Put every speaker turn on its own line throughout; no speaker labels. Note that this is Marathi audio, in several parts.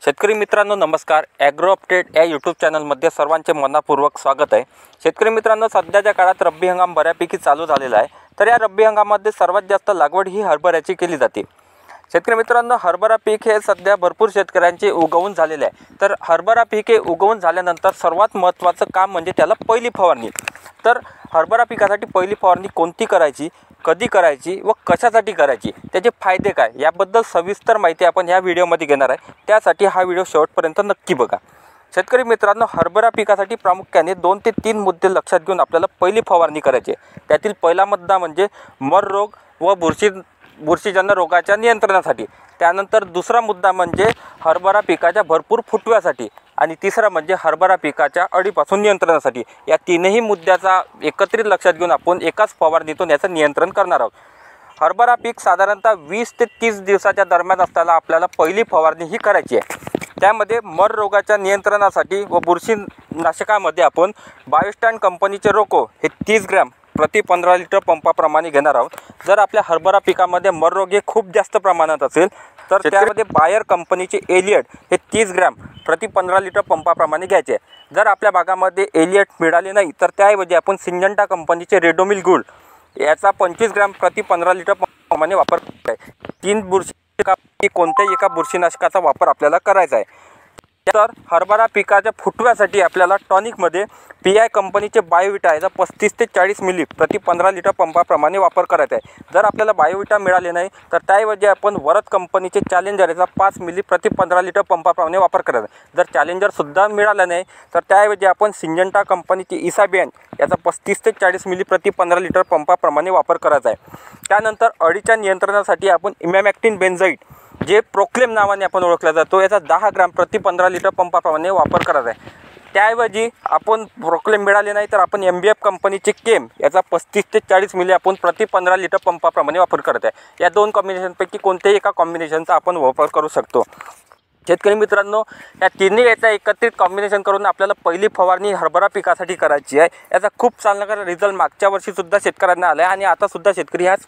शेतकरी मित्रांनो नमस्कार। ॲग्रो अपडेट या यूट्यूब चॅनलमध्ये सर्वांचे मनपूर्वक स्वागत आहे। शेतकरी मित्रांनो, सध्याच्या काळात रब्बी हंगाम बऱ्यापैकी चालू झालेला आहे। तर या रब्बी हंगामामध्ये सर्वात जास्त लागवड ही हरभऱ्याची केली जाते। शेतकरी मित्रांनो, हरभरा पीक हे सध्या भरपूर शेतकऱ्यांचे उगवून झालेले आहे। तर हरभरा पीक हे उगवून झाल्यानंतर सर्वात महत्त्वाचं काम म्हणजे त्याला पहिली फवारणी। तर हरभरा पिकासाठी पहिली फवारणी कोणती करायची, कधी करायची व कशासाठी करायची, त्याचे फायदे काय याबद्दल सविस्तर माहिती आपण या व्हिडिओमध्ये घेणार आहे। त्यासाठी हा व्हिडिओ शेवटपर्यंत नक्की बघा। शेतकरी मित्रांनो, हरभरा पिकासाठी प्रामुख्याने 2 ते 3 मुद्दे लक्षात घेऊन आपल्याला पहिली फवारणी करायची आहे। त्यातील पहिला मुद्दा म्हणजे मर रोग व बुरशीजन्य रोगाच्या नियंत्रणासाठी। त्यानंतर दुसरा मुद्दा म्हणजे हरभरा पिकाच्या भरपूर फुटव्यासाठी आणि तिसरा म्हणजे हरभरा पिकाच्या अळीपासून नियंत्रणासाठी। या तीनही मुद्द्याचा एकत्रित लक्षात घेऊन आपण एकाच फवारणीतून याचं नियंत्रण करणार आहोत। हरभरा पीक साधारणतः 20 ते 30 दिवसाच्या दरम्यान असताना आपल्याला पहिली फवारणी ही करायची आहे। त्यामध्ये मर रोगाच्या नियंत्रणासाठी व बुरशीनाशकामध्ये आपण बायोस्टॅन कंपनीचे रोको हे 30 ग्रॅम प्रति 15 लिटर पंपाप्रमाणे घेणार आहोत। जर आपल्या हरभरा पिकामध्ये मर रोग हे खूप जास्त प्रमाणात असेल तर त्यामध्ये बायर कंपनीचे एलियट हे 30 ग्रॅम प्रति 15 लिटर पंपाप्रमाणे घ्यायचे। जर आपल्या भागामध्ये एलियट मिळाले नाही तर त्याऐवजी आपण सिंजंटा कंपनीचे रेडोमिल गोल्ड याचा 25 ग्रॅम प्रति 15 लिटर पंपाप्रमाणे वापर करायचा आहे। 3 बुरशी कोणत्याही एका बुरशीनाशकाचा वापर आपल्याला करायचा आहे। तर हरभरा पिकाच्या फुटव्यासाठी आपल्याला टॉनिकमध्ये PI कंपनीचे बायोविटा याचा 35 ते 40 मिली प्रति 15 लिटर पंपाप्रमाणे वापर करायचा आहे। जर आपल्याला बायोविटा मिळाले नाही तर त्याऐवजी आपण वरद कंपनीचे चॅलेंजर याचा 5 मिली प्रति 15 लिटर पंपाप्रमाणे वापर करायचा आहे। जर चॅलेंजरसुद्धा मिळाला नाही तर त्याऐवजी आपण सिंजंटा कंपनीचे इसाबियन याचा 35 ते 40 मिली प्रति 15 लिटर पंपाप्रमाणे वापर करायचा आहे। त्यानंतर अळीच्या नियंत्रणासाठी आपण इमॅमॅक्टिन बेन्झाइड जे प्रोक्लेम नावाने आपण ओळखला जातो याचा 10 ग्रॅम प्रति 15 लिटर पंपाप्रमाणे वापर करायचा आहे। त्याऐवजी आपण प्रोक्लेम मिळाले नाही तर आपण MBF कंपनीचे केम याचा 35 ते 40 मिली आपण प्रति 15 लिटर पंपाप्रमाणे वापर करत आहे। या 2 कॉम्बिनेशनपैकी कोणत्याही एका कॉम्बिनेशनचा आपण वापर करू शकतो। शेतकरी मित्रांनो, या तिन्ही याचा एकत्रित कॉम्बिनेशन करून आपल्याला पहिली फवारणी हरभरा पिकासाठी करायची आहे। याचा खूप चांगला रिझल्ट मागच्या वर्षीसुद्धा शेतकऱ्यांना आला आहे आणि आतासुद्धा शेतकरी ह्याच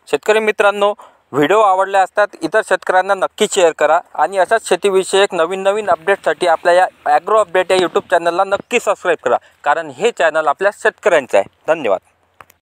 शेतकरी मित्रांनो, व्हिडिओ आवडले असतात इतर शेतकऱ्यांना नक्की शेअर करा आणि अशाच शेतीविषयक नवीन अपडेटसाठी आपल्या या ॲग्रो अपडेट या यूट्यूब चॅनलला नक्की सबस्क्राईब करा, कारण हे चॅनल आपल्या शेतकऱ्यांचं आहे। धन्यवाद।